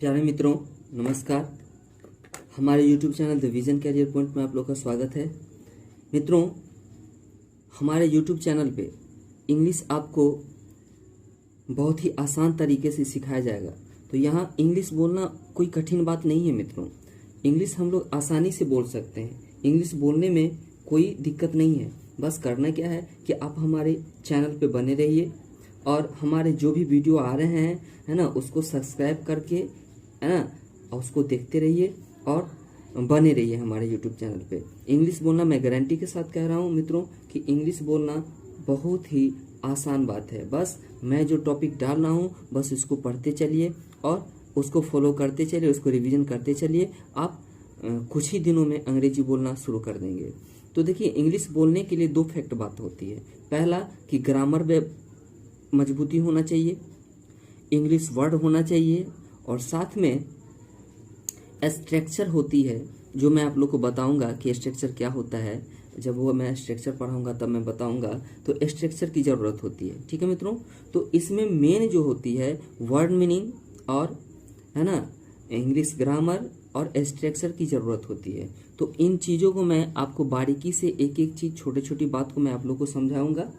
प्यारे मित्रों, नमस्कार। हमारे YouTube channel the vision career point में आप लोग का स्वागत है। मित्रों, हमारे YouTube चैनल पे इंग्लिश आपको बहुत ही आसान तरीके से सिखाया जाएगा। तो यहाँ इंग्लिश बोलना कोई कठिन बात नहीं है मित्रों। इंग्लिश हम लोग आसानी से बोल सकते हैं। इंग्लिश बोलने में कोई दिक्कत नहीं है। बस करना क्या है कि आप हमारे चैनल पे बने रहिए और हमारे जो भी वीडियो आ रहे हैं, है ना, उसको सब्सक्राइब करके, है ना, और उसको देखते रहिए और बने रहिए हमारे यूट्यूब चैनल पे। इंग्लिश बोलना मैं गारंटी के साथ कह रहा हूँ मित्रों कि इंग्लिश बोलना बहुत ही आसान बात है। बस मैं जो टॉपिक डाल रहा हूँ बस इसको पढ़ते चलिए और उसको फॉलो करते चलिए, उसको रिवीजन करते चलिए। आप कुछ ही दिनों में अंग्रेजी बोलना शुरू कर देंगे। तो देखिए, इंग्लिश बोलने के लिए दो फैक्ट बात होती है। पहला कि ग्रामर में मजबूती होना चाहिए, इंग्लिश वर्ड होना चाहिए, और साथ में स्ट्रक्चर होती है, जो मैं आप लोग को बताऊंगा कि स्ट्रक्चर क्या होता है। जब वो मैं स्ट्रक्चर पढ़ाऊंगा तब मैं बताऊंगा। तो स्ट्रक्चर की ज़रूरत होती है, ठीक है मित्रों। तो इसमें मेन जो होती है वर्ड मीनिंग और, है ना, इंग्लिश ग्रामर और स्ट्रक्चर की ज़रूरत होती है। तो इन चीज़ों को मैं आपको बारीकी से एक एक चीज़, छोटी छोटी बात को मैं आप लोग को समझाऊंगा।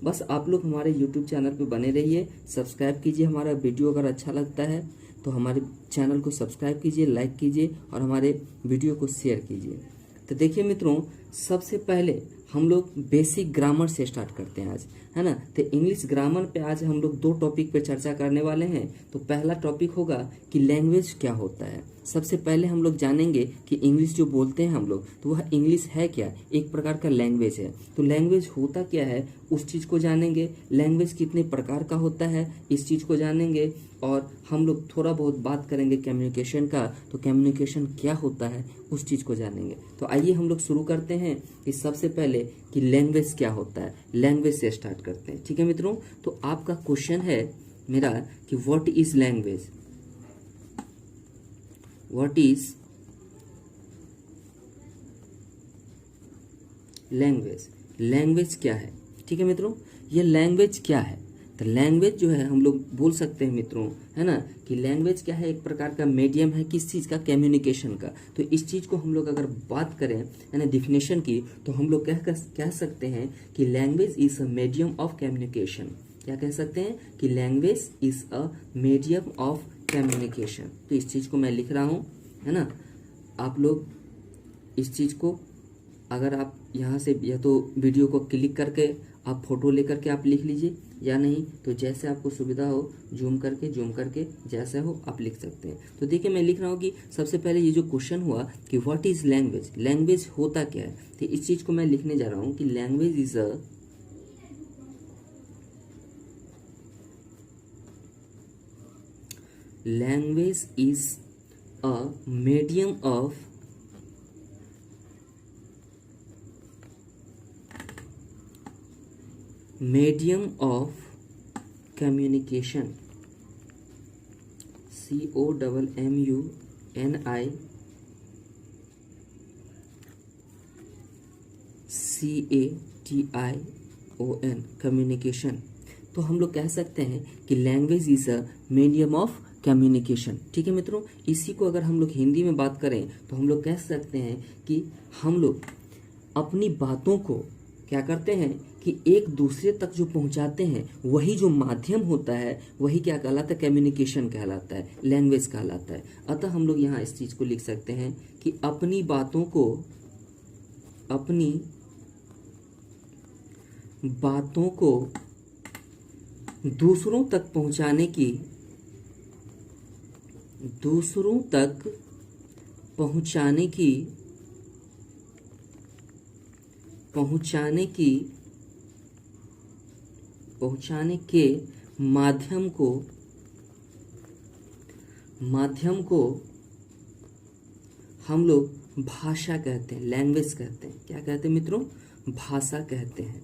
बस आप लोग हमारे YouTube चैनल पे बने रहिए, सब्सक्राइब कीजिए। हमारा वीडियो अगर अच्छा लगता है तो हमारे चैनल को सब्सक्राइब कीजिए, लाइक कीजिए और हमारे वीडियो को शेयर कीजिए। तो देखिए मित्रों, सबसे पहले हम लोग बेसिक ग्रामर से स्टार्ट करते हैं आज, है ना। तो इंग्लिश ग्रामर पे आज हम लोग दो टॉपिक पे चर्चा करने वाले हैं। तो पहला टॉपिक होगा कि लैंग्वेज क्या होता है। सबसे पहले हम लोग जानेंगे कि इंग्लिश जो बोलते हैं हम लोग, तो वह इंग्लिश है क्या। एक प्रकार का लैंग्वेज है। तो लैंग्वेज होता क्या है उस चीज़ को जानेंगे। लैंग्वेज कितने प्रकार का होता है इस चीज़ को जानेंगे। और हम लोग थोड़ा बहुत बात करेंगे कम्युनिकेशन का। तो कम्युनिकेशन क्या होता है उस चीज़ को जानेंगे। तो आइए हम लोग शुरू करते हैं कि सबसे पहले कि लैंग्वेज क्या होता है। लैंग्वेज से स्टार्ट करते हैं, ठीक है मित्रों। तो आपका क्वेश्चन है मेरा कि what is language. What is language. Language क्या है, ठीक है मित्रों। ये लैंग्वेज क्या है, तो लैंग्वेज जो है हम लोग बोल सकते हैं मित्रों, है ना, कि लैंग्वेज क्या है, एक प्रकार का मीडियम है किस चीज़ का, कम्युनिकेशन का। तो इस चीज़ को हम लोग अगर बात करें, है ना, डिफिनेशन की, तो हम लोग कह सकते हैं कि language is a medium of communication. क्या कह सकते हैं कि language is a medium of communication. तो इस चीज़ को मैं लिख रहा हूँ, है ना। आप लोग इस चीज़ को अगर आप यहाँ से या तो वीडियो को क्लिक करके आप फोटो लेकर के आप लिख लीजिए, या नहीं तो जैसे आपको सुविधा हो जूम करके जैसा हो आप लिख सकते हैं। तो देखिए, मैं लिख रहा हूँ कि सबसे पहले ये जो क्वेश्चन हुआ कि व्हाट इज लैंग्वेज, लैंग्वेज होता क्या है। तो इस चीज़ को मैं लिखने जा रहा हूँ कि language is a medium of communication. COMMUNICATION, communication. तो हम लोग कह सकते हैं कि language is a medium of communication, ठीक है मित्रों। इसी को अगर हम लोग हिंदी में बात करें तो हम लोग कह सकते हैं कि हम लोग अपनी बातों को क्या करते हैं कि एक दूसरे तक जो पहुंचाते हैं, वही जो माध्यम होता है वही क्या कहलाता है, कम्युनिकेशन कहलाता है, लैंग्वेज कहलाता है। अतः हम लोग यहाँ इस चीज़ को लिख सकते हैं कि अपनी बातों को दूसरों तक पहुंचाने के माध्यम को हम लोग भाषा कहते हैं, लैंग्वेज कहते हैं। क्या कहते हैं मित्रों, भाषा कहते हैं,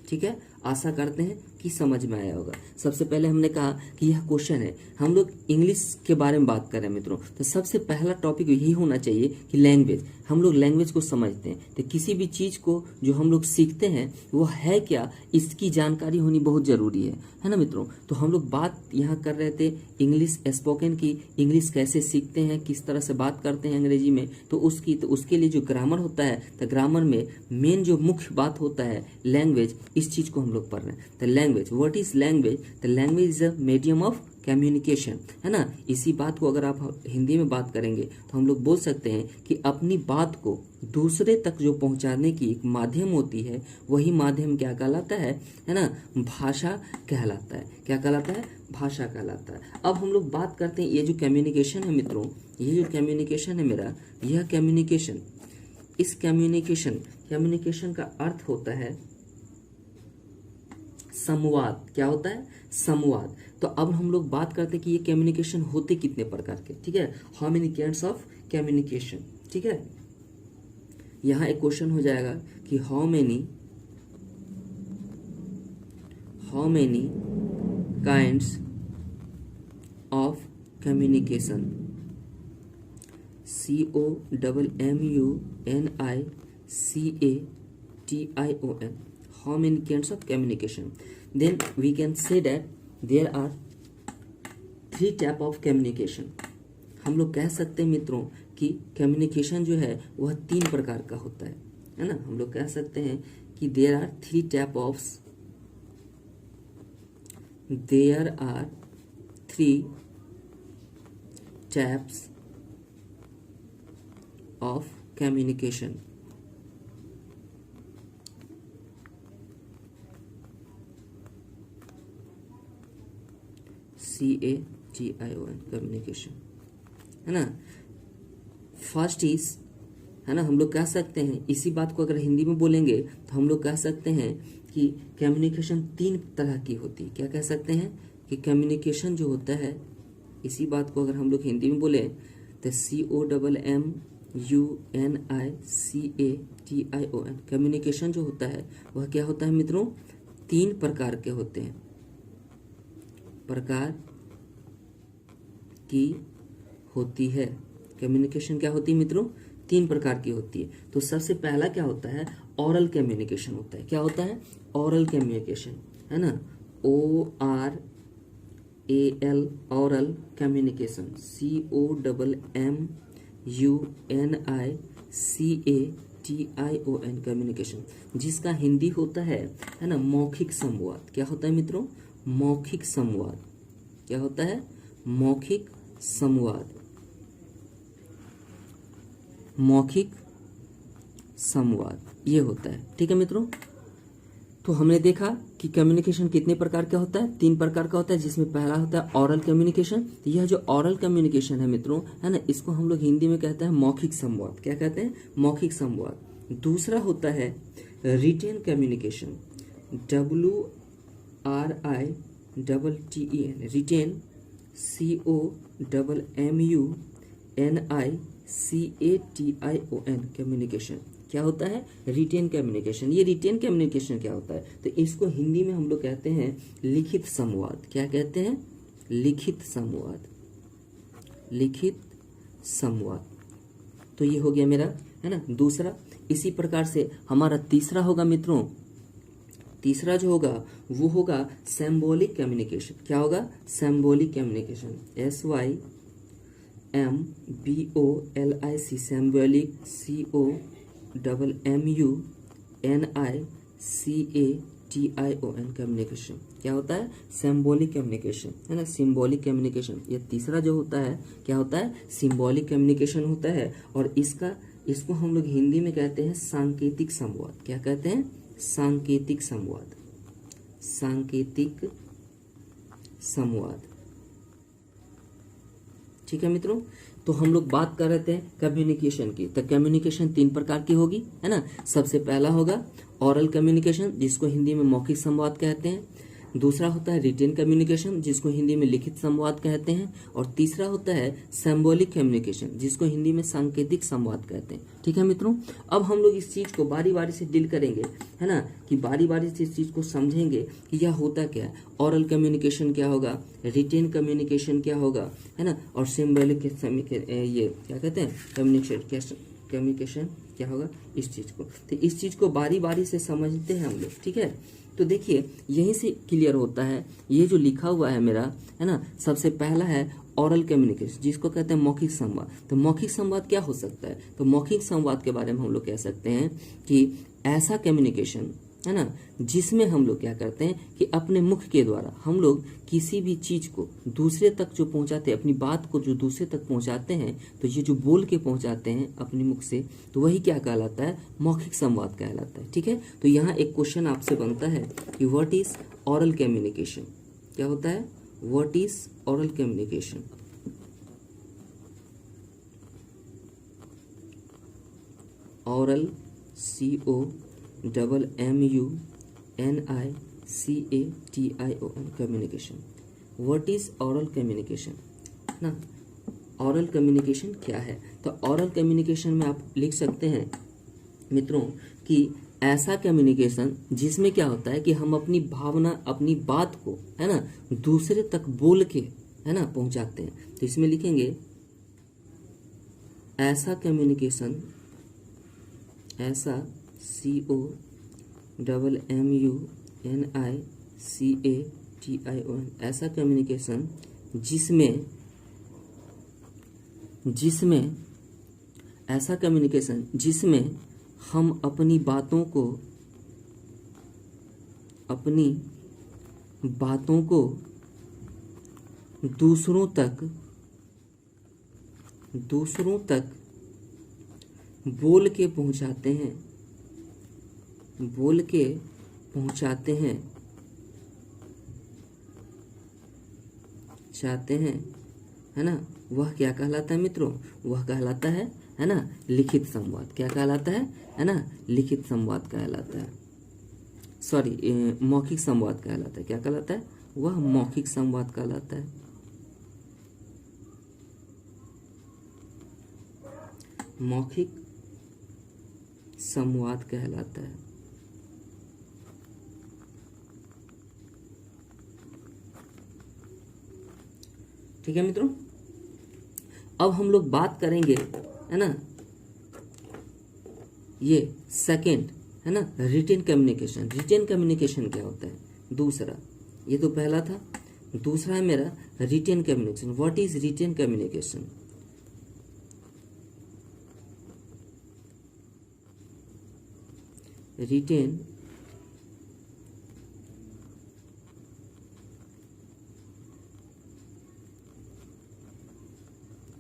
ठीक है। आशा करते हैं कि समझ में आया होगा। सबसे पहले हमने कहा कि यह क्वेश्चन है, हम लोग इंग्लिश के बारे में बात कर रहे हैं मित्रों, तो सबसे पहला टॉपिक यही होना चाहिए कि लैंग्वेज, हम लोग लैंग्वेज को समझते हैं, तो किसी भी चीज़ को जो हम लोग सीखते हैं वो है क्या, इसकी जानकारी होनी बहुत ज़रूरी है ना मित्रों। तो हम लोग बात यहाँ कर रहे थे इंग्लिश स्पोकन की, इंग्लिश कैसे सीखते हैं, किस तरह से बात करते हैं अंग्रेजी में, तो उसके लिए जो ग्रामर होता है, तो ग्रामर में मेन जो मुख्य बात होता है लैंग्वेज, इस चीज़ को हम लोग पढ़ रहे हैं। तो language, what is language? The language is a medium of communication, है ना। इसी बात को अगर आप हिंदी में बात करेंगे तो हम लोग बोल सकते हैं कि अपनी बात को दूसरे तक जो पहुंचाने की एक माध्यम होती है, वही माध्यम क्या कहलाता है ना, भाषा कहलाता है। क्या कहलाता है? भाषा कहलाता है। अब हम लोग बात करते हैं, ये जो कम्युनिकेशन है मित्रों, ये जो कम्युनिकेशन है मेरा, यह कम्युनिकेशन, इस कम्युनिकेशन का अर्थ होता है संवाद। क्या होता है? संवाद। तो अब हम लोग बात करते हैं कि ये कम्युनिकेशन होते कितने प्रकार के, ठीक है, how many kinds of communication, ठीक है। यहाँ एक क्वेश्चन हो जाएगा कि how many kinds of communication, COMMUNICATION, how many kinds of communication? Then we can say that there are 3 type of communication. हम लोग कह सकते हैं मित्रों कि कम्युनिकेशन जो है वह 3 प्रकार का होता है ना। हम लोग कह सकते हैं कि there are 3 type types of communication. CATION, communication, है ना। फर्स्ट इज, है ना, हम लोग कह सकते हैं, इसी बात को अगर हिंदी में बोलेंगे तो हम लोग कह सकते हैं कि कम्युनिकेशन 3 तरह की होती है। क्या कह सकते हैं कि कम्युनिकेशन जो होता है, इसी बात को अगर हम लोग हिंदी में बोले तो COMMUNICATION, कम्युनिकेशन जो होता है वह क्या होता है मित्रों? 3 प्रकार के होते हैं, प्रकार की होती है। कम्युनिकेशन क्या होती है मित्रों? 3 प्रकार की होती है। तो सबसे पहला क्या होता है? ओरल कम्युनिकेशन होता है। क्या होता है? ओरल कम्युनिकेशन, है ना, ORAL, oral communication, COMMUNICATION, communication, जिसका हिंदी होता है ना, मौखिक संवाद। क्या होता है मित्रों? मौखिक संवाद। क्या होता है? मौखिक संवाद, मौखिक संवाद ये होता है, ठीक है मित्रों। तो हमने देखा कि कम्युनिकेशन कितने प्रकार का होता है? 3 प्रकार का होता है, जिसमें पहला होता है ओरल कम्युनिकेशन। तो यह जो ओरल कम्युनिकेशन है मित्रों, है ना, इसको हम लोग हिंदी में कहते हैं मौखिक संवाद। क्या कहते हैं? मौखिक संवाद। दूसरा होता है written communication, WRITEN, written, COMMUNICATION, communication. क्या होता है? Written communication. ये रिटेन कम्युनिकेशन क्या होता है? तो इसको हिंदी में हम लोग कहते हैं लिखित संवाद। क्या कहते हैं? लिखित संवाद, लिखित संवाद। तो ये हो गया मेरा, है ना, दूसरा। इसी प्रकार से हमारा तीसरा होगा मित्रों, तीसरा जो होगा वो होगा सिंबॉलिक कम्युनिकेशन। क्या होगा? Symbolic communication, SYMBOLIC, symbolic, COMMUNICATION, communication. क्या होता है? सिंबॉलिक कम्युनिकेशन, है ना, सिंबॉलिक कम्युनिकेशन। ये तीसरा जो होता है क्या होता है? सिंबॉलिक कम्युनिकेशन होता है। और इसको हम लोग हिंदी में कहते हैं सांकेतिक संवाद। क्या कहते हैं? सांकेतिक संवाद, सांकेतिक संवाद, ठीक है मित्रों। तो हम लोग बात कर रहे थे कम्युनिकेशन की। तो कम्युनिकेशन 3 प्रकार की होगी, है ना। सबसे पहला होगा ओरल कम्युनिकेशन, जिसको हिंदी में मौखिक संवाद कहते हैं। दूसरा होता है रिटेन कम्युनिकेशन, जिसको हिंदी में लिखित संवाद कहते हैं, और तीसरा होता है सिंबॉलिक कम्युनिकेशन, जिसको हिंदी में सांकेतिक संवाद कहते हैं। ठीक है मित्रों, अब हम लोग इस चीज को बारी बारी से डील करेंगे, है ना, कि बारी बारी से इस चीज को समझेंगे कि यह होता क्या है। ऑरल कम्युनिकेशन क्या होगा, रिटेन कम्युनिकेशन क्या होगा, है ना, और सिंबॉलिक ये क्या कहते हैं कम्युनिकेशन क्या होगा, इस चीज को। तो इस चीज को बारी बारी से समझते हैं हम लोग। ठीक है, तो देखिए यहीं से क्लियर होता है, ये जो लिखा हुआ है मेरा, है ना, सबसे पहला है ऑरल कम्युनिकेशन, जिसको कहते हैं मौखिक संवाद। तो मौखिक संवाद क्या हो सकता है, तो मौखिक संवाद के बारे में हम लोग कह सकते हैं कि ऐसा कम्युनिकेशन, है ना, जिसमें हम लोग क्या करते हैं कि अपने मुख के द्वारा हम लोग किसी भी चीज को दूसरे तक जो पहुंचाते हैं, अपनी बात को जो दूसरे तक पहुंचाते हैं, तो ये जो बोल के पहुंचाते हैं अपने मुख से, तो वही क्या कहलाता है, मौखिक संवाद कहलाता है। ठीक है, तो यहाँ एक क्वेश्चन आपसे बनता है कि व्हाट इज ऑरल कम्युनिकेशन, क्या होता है, what is oral communication. Oral COMMUNICATION communication. What is oral communication ना, ऑरल कम्युनिकेशन क्या है। तो ऑरल कम्युनिकेशन में आप लिख सकते हैं मित्रों कि ऐसा कम्युनिकेशन जिसमें क्या होता है कि हम अपनी भावना, अपनी बात को, है ना, दूसरे तक बोल के, है ना, पहुंचाते हैं। तो इसमें लिखेंगे ऐसा कम्युनिकेशन, ऐसा COMMUNICATION, ऐसा कम्युनिकेशन ऐसा कम्युनिकेशन जिसमें हम अपनी बातों को दूसरों तक बोल के पहुंचाते हैं, है ना, वह क्या कहलाता है मित्रों, वह कहलाता है ना, लिखित संवाद। क्या कहलाता है ना, लिखित संवाद कहलाता है, सॉरी मौखिक संवाद कहलाता है। क्या कहलाता है, वह मौखिक संवाद कहलाता है। मौखिक संवाद कहलाता है। ठीक है मित्रों, अब हम लोग बात करेंगे, है ना, ये सेकंड, है ना, रिटेन कम्युनिकेशन। रिटेन कम्युनिकेशन क्या होता है, दूसरा, ये तो पहला था, दूसरा है मेरा written communication. What is written communication. Written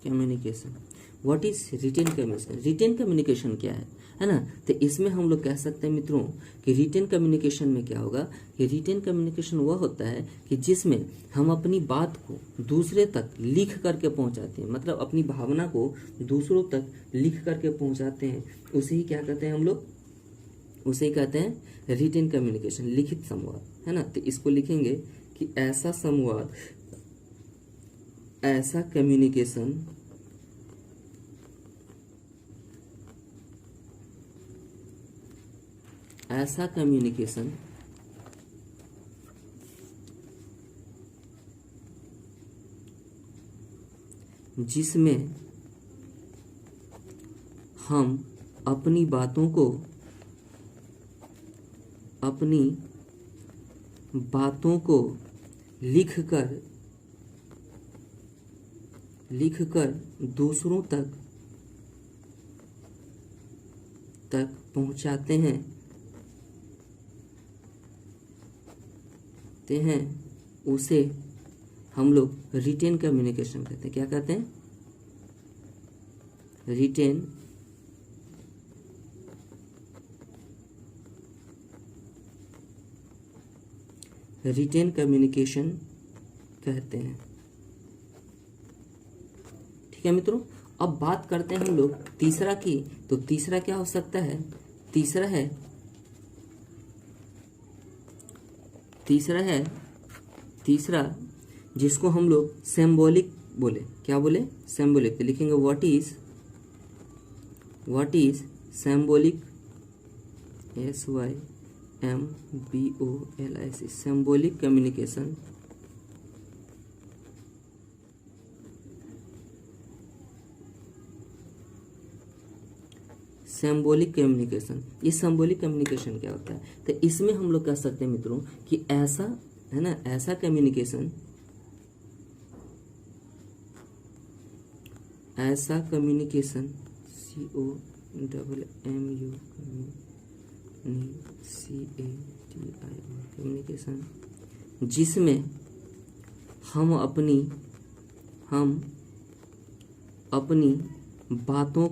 communication. What is written communication. Written communication क्या है ना, तो इसमें हम लोग कह सकते हैं मित्रों कि रिटेन कम्युनिकेशन में क्या होगा कि रिटेन कम्युनिकेशन वह होता है कि जिसमें हम अपनी बात को दूसरे तक लिख करके पहुंचाते हैं, मतलब अपनी भावना को दूसरों तक लिख करके पहुंचाते हैं, उसे ही क्या कहते हैं हम लोग, उसे ही कहते हैं रिटेन कम्युनिकेशन, लिखित संवाद, है ना। तो इसको लिखेंगे कि ऐसा संवाद, ऐसा कम्युनिकेशन जिसमें हम अपनी बातों को लिखकर दूसरों तक पहुंचाते हैं, उसे हम लोग रिटेन कम्युनिकेशन कहते हैं। क्या कहते हैं, रिटेन कम्युनिकेशन कहते हैं। ठीक है मित्रों, अब बात करते हैं हम लोग तीसरा की। तो तीसरा क्या हो सकता है, तीसरा है तीसरा जिसको हम लोग सिंबॉलिक बोले, क्या बोले? सिंबॉलिक। तो लिखेंगे what is symbolic, SYMBOLIC, symbolic communication. Symbolic communication, ये सिंबॉलिक कम्युनिकेशन क्या होता है? तो इसमें हम लोग कह सकते हैं मित्रों कि ऐसा है ना, ऐसा कम्युनिकेशन, कम्युनिकेशन जिसमें हम अपनी बातों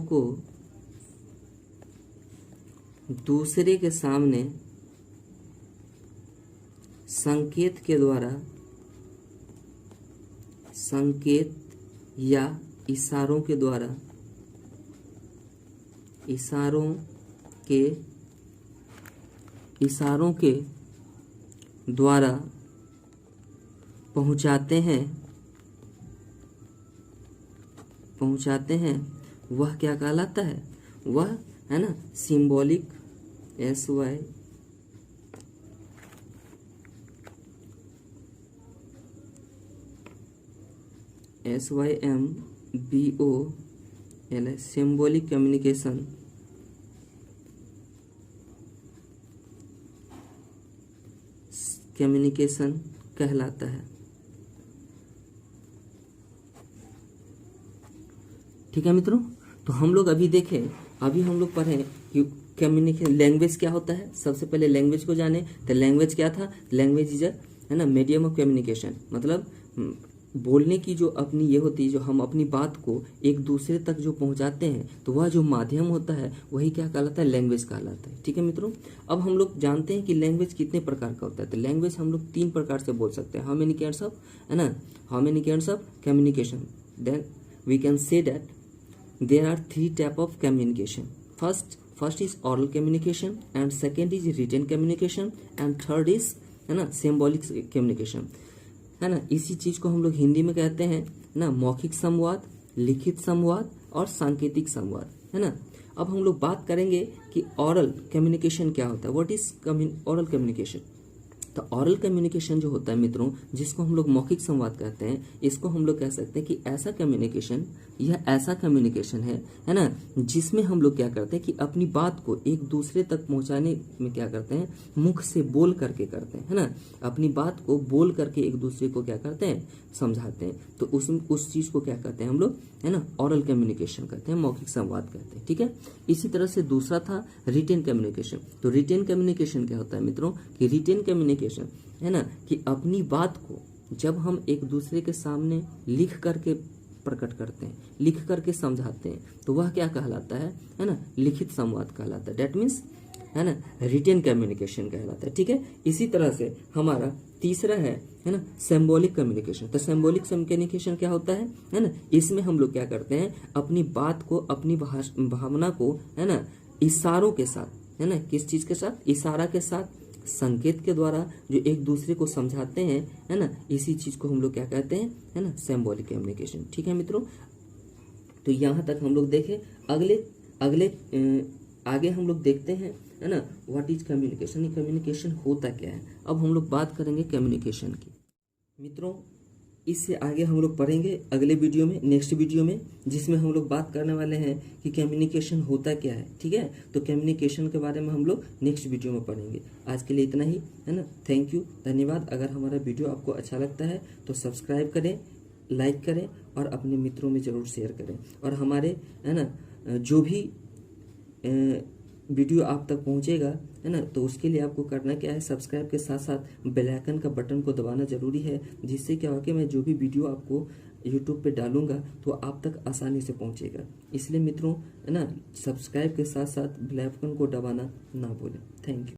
को दूसरे के सामने संकेत या इशारों के द्वारा पहुंचाते हैं, वह क्या कहलाता है? वह है ना सिंबॉलिक, SYMBOLI, सिंबॉलिक कम्युनिकेशन कहलाता है। ठीक है मित्रों, तो हम लोग अभी हम लोग पढ़े कि कम्युनिकेशन लैंग्वेज क्या होता है। सबसे पहले लैंग्वेज को जाने, तो लैंग्वेज क्या था? लैंग्वेज इज है ना मीडियम ऑफ कम्युनिकेशन, मतलब बोलने की जो अपनी ये होती है, जो हम अपनी बात को एक दूसरे तक जो पहुंचाते हैं, तो वह जो माध्यम होता है वही क्या कहलाता है? लैंग्वेज कहलाता है। ठीक है मित्रों, अब हम लोग जानते हैं कि लैंग्वेज कितने प्रकार का होता है। तो लैंग्वेज हम लोग 3 प्रकार से बोल सकते हैं। हाउ मेनी काइंड्स ऑफ, है ना, how many kinds of communication? Then we can say that there are 3 type of communication. First is oral communication, and second is written communication, and third is है ना symbolic communication, है ना। इसी चीज को हम लोग हिंदी में कहते हैं ना मौखिक संवाद, लिखित संवाद और सांकेतिक संवाद, है ना। अब हम लोग बात करेंगे कि oral communication क्या होता है। What is oral communication? तो ऑरल कम्युनिकेशन जो होता है मित्रों, जिसको हम लोग मौखिक संवाद कहते हैं, इसको हम लोग कह सकते हैं कि ऐसा कम्युनिकेशन, यह ऐसा कम्युनिकेशन है ना, जिसमें हम लोग क्या करते हैं कि अपनी बात को एक दूसरे तक पहुंचाने में क्या करते हैं, मुख से बोल करके करते हैं, है ना। अपनी बात को बोल करके एक दूसरे को क्या करते हैं, समझाते हैं। तो उस चीज को क्या कहते हैं हम लोग, है ना, ऑरल कम्युनिकेशन कहते हैं, मौखिक संवाद कहते हैं। ठीक है। इसी तरह से दूसरा था रिटेन कम्युनिकेशन। तो रिटेन कम्युनिकेशन क्या होता है मित्रों, कि रिटेन कम्युनिकेशन है ना, कि अपनी बात को जब हम एक दूसरे के सामने लिख करके प्रकट करते हैं, लिख करके समझाते हैं, तो वह क्या कहलाता है ना, लिखित संवाद कहलाता है। डेट मीन्स है ना रिटेन कम्युनिकेशन कहलाता है। ठीक है। इसी तरह से हमारा तीसरा है ना सिंबॉलिक कम्युनिकेशन। तो सिंबॉलिक कम्युनिकेशन क्या होता है ना, इसमें हम लोग क्या करते हैं, अपनी बात को, अपनी भावना को, है ना, इशारों के साथ, है ना, किस चीज के साथ, इशारा के साथ, संकेत के द्वारा जो एक दूसरे को समझाते हैं, है ना, इसी चीज को हम लोग क्या कहते हैं, है ना, सिंबॉलिक कम्युनिकेशन। ठीक है मित्रों, तो यहाँ तक हम लोग देखें। आगे हम लोग देखते हैं, है ना, व्हाट इज कम्युनिकेशन, ये कम्युनिकेशन होता क्या है। अब हम लोग बात करेंगे कम्युनिकेशन की मित्रों। इससे आगे हम लोग पढ़ेंगे अगले वीडियो में, नेक्स्ट वीडियो में, जिसमें हम लोग बात करने वाले हैं कि कम्युनिकेशन होता क्या है। ठीक है। तो कम्युनिकेशन के बारे में हम लोग नेक्स्ट वीडियो में पढ़ेंगे। आज के लिए इतना ही, है ना। थैंक यू, धन्यवाद। अगर हमारा वीडियो आपको अच्छा लगता है तो सब्सक्राइब करें, लाइक करें और अपने मित्रों में ज़रूर शेयर करें। और हमारे, है ना, जो भी वीडियो आप तक पहुंचेगा, है ना, तो उसके लिए आपको करना क्या है, सब्सक्राइब के साथ साथ बेल आइकन का बटन को दबाना जरूरी है, जिससे क्या होगा कि मैं जो भी वीडियो आपको यूट्यूब पे डालूंगा तो आप तक आसानी से पहुंचेगा। इसलिए मित्रों, है ना, सब्सक्राइब के साथ साथ बेल आइकन को दबाना ना भूलें। Thank you.